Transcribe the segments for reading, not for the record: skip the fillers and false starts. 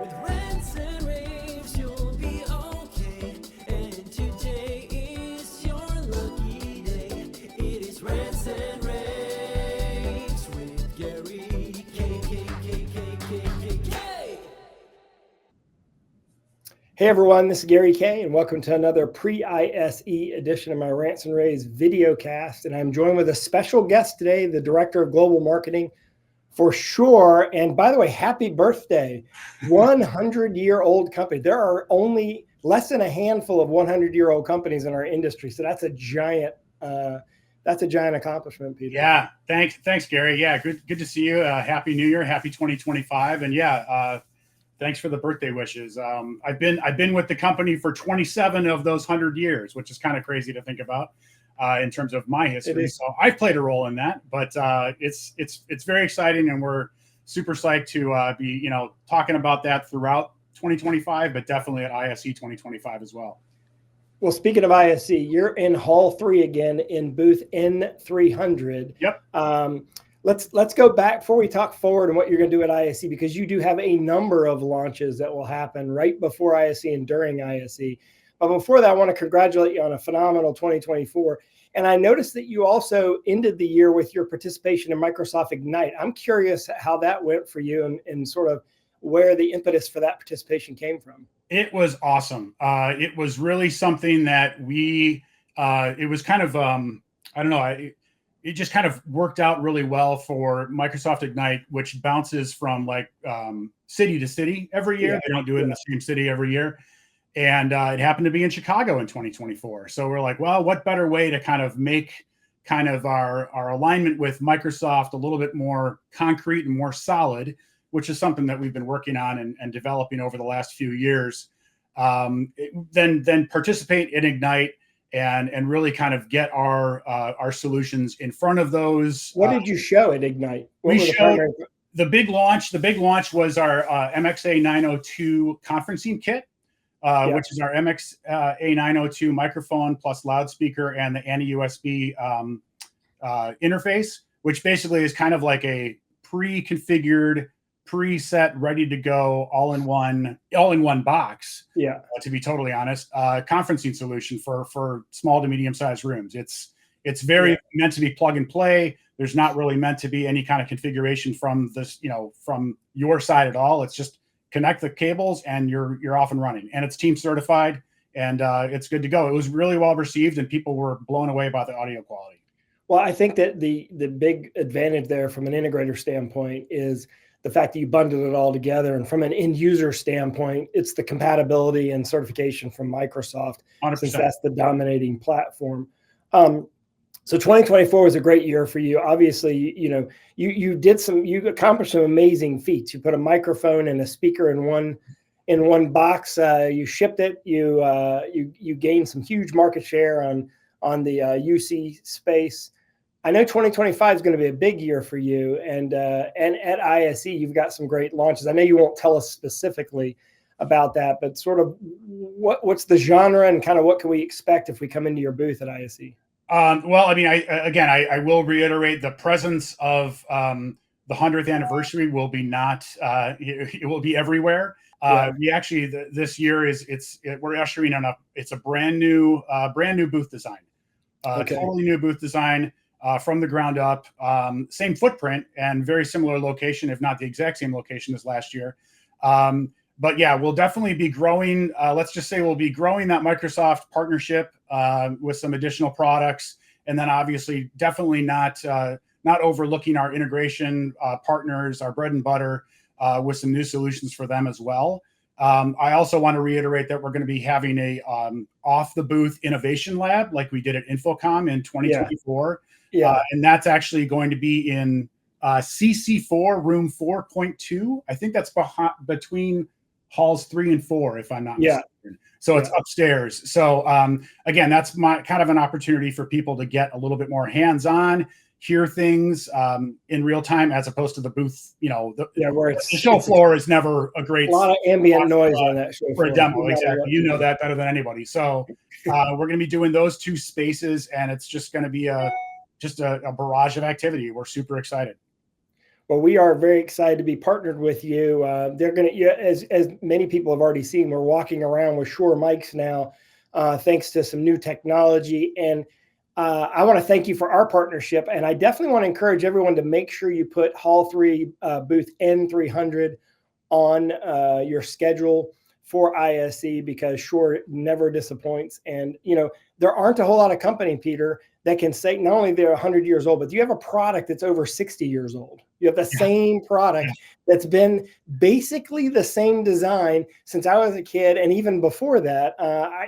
With rants and raves, you'll be okay. And today is your lucky day. It is rants and raves with Gary K. Hey everyone, this is Gary K, and welcome to another pre-ISE edition of my Rants and Raves video cast. And I'm joined with a special guest today, the Director of Global Marketing for Shure. And by the way, happy birthday, 100-year-old company. There are only less than a handful of 100-year-old companies in our industry. So that's a giant accomplishment, Peter. Yeah, thanks, Gary. Yeah, good to see you. Happy New Year, happy 2025, and thanks for the birthday wishes. I've been with the company for 27 of those 100 years, which is kind of crazy to think about in terms of my history. So I've played a role in that, but it's very exciting, and we're super psyched to be talking about that throughout 2025, but definitely at ISE 2025 as well. Well, speaking of ISE, you're in Hall 3 again in booth N300. Yep. Let's go back before we talk forward and what you're going to do at ISE, because you do have a number of launches that will happen right before ISE and during ISE. But before that, I want to congratulate you on a phenomenal 2024. And I noticed that you also ended the year with your participation in Microsoft Ignite. I'm curious how that went for you and sort of where the impetus for that participation came from. It was awesome. It was really something that it was kind of, I don't know, it just kind of worked out really well for Microsoft Ignite, which bounces from like city to city every year. They don't do it in the same city every year. And it happened to be in Chicago in 2024. So we're like, well, what better way to kind of make kind of our alignment with Microsoft a little bit more concrete and more solid, which is something that we've been working on and developing over the last few years. Then participate in Ignite and really kind of get our solutions in front of those. What did you show at Ignite? We showed the big launch. The big launch was our MXA 902 conferencing kit, which is our MXA 902 microphone plus loudspeaker and the anti-USB interface, which basically is kind of like a pre-configured, preset, ready to go, all in one box. To be totally honest, conferencing solution for small to medium sized rooms. It's very meant to be plug and play. There's not really meant to be any kind of configuration from this, from your side at all. It's just connect the cables and you're off and running. And it's team certified and it's good to go. It was really well received and people were blown away by the audio quality. Well, I think that the big advantage there from an integrator standpoint is the fact that you bundled it all together. And from an end user standpoint, it's the compatibility and certification from Microsoft, 100%. Since that's the dominating platform. So 2024 was a great year for you. Obviously, you accomplished some amazing feats. You put a microphone and a speaker in one box. You shipped it. You gained some huge market share on the UC space. I know 2025 is going to be a big year for you, and at ISE you've got some great launches. I know you won't tell us specifically about that, but sort of what's the genre and kind of what can we expect if we come into your booth at ISE? Well, I mean, I will reiterate the presence of the 100th anniversary will be it will be everywhere. We actually this year we're ushering on it's a brand new booth design, totally new booth design. From the ground up, same footprint and very similar location, if not the exact same location as last year. But yeah, we'll definitely be growing. Let's just say we'll be growing that Microsoft partnership with some additional products. And then obviously definitely not overlooking our integration partners, our bread and butter, with some new solutions for them as well. I also want to reiterate that we're going to be having a off the booth innovation lab like we did at InfoComm in 2024. And that's actually going to be in CC4 room 4.2. I think that's between halls 3 and 4, if I'm not mistaken. So it's upstairs. So again, that's kind of an opportunity for people to get a little bit more hands-on, hear things in real time, as opposed to the booth. The show floor is never a great. A lot of ambient noise on that show for a demo. Exactly, you know that better than anybody. So we're going to be doing those two spaces, and it's just going to be just a barrage of activity. We're super excited. Well, we are very excited to be partnered with you. They're going to, as many people have already seen, we're walking around with Shure mics now, thanks to some new technology. And I want to thank you for our partnership. And I definitely want to encourage everyone to make sure you put Hall 3 booth N300 on your schedule for ISE, because Shure never disappoints. And, there aren't a whole lot of company, Peter, that can say not only they're 100 years old, but you have a product that's over 60 years old. You have the same product that's been basically the same design since I was a kid, and even before that.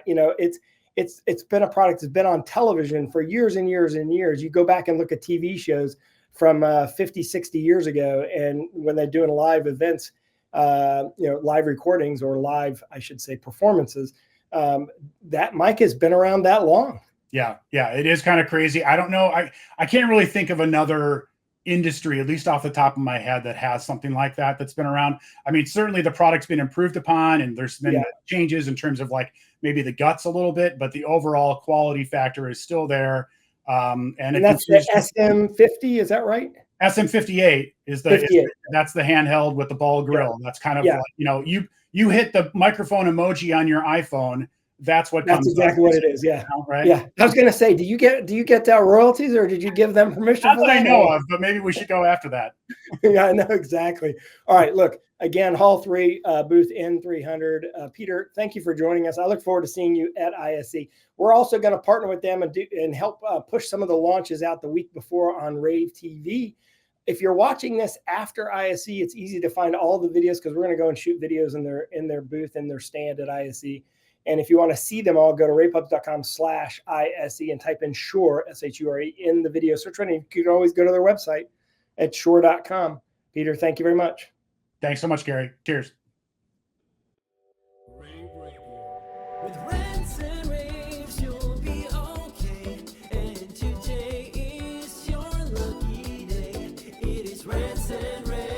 It's been a product that's been on television for years and years and years. You go back and look at TV shows from 50, 60 years ago, and when they're doing live events, live recordings, or live, I should say, performances, that mic has been around that long. Yeah, it is kind of crazy. I don't know. I can't really think of another industry, at least off the top of my head, that has something like that that's been around. I mean, certainly the product's been improved upon, and there's been changes in terms of like maybe the guts a little bit, but the overall quality factor is still there. And that's the SM50, is that right? SM58 is that's the handheld with the ball grill. That's kind of like, you hit the microphone emoji on your iPhone. That's That's exactly what it is. Yeah. Right. Yeah. I was going to say, do you get royalties, or did you give them permission? Not that I know of, but maybe we should go after that. Yeah, I know exactly. All right. Look, again, Hall 3, booth N300. Peter, thank you for joining us. I look forward to seeing you at ISE. We're also going to partner with them and help push some of the launches out the week before on rAVe TV. If you're watching this after ISE, it's easy to find all the videos, because we're going to go and shoot videos in their booth, in their stand at ISE. And if you want to see them all, go to ravepubs.com/ISE and type in Shure, SHURE, in the video search ring. You can always go to their website at shure.com. Peter, thank you very much. Thanks so much, Gary. Cheers. With rants and raves, you'll be okay. And today is your lucky day. It is rants and raves.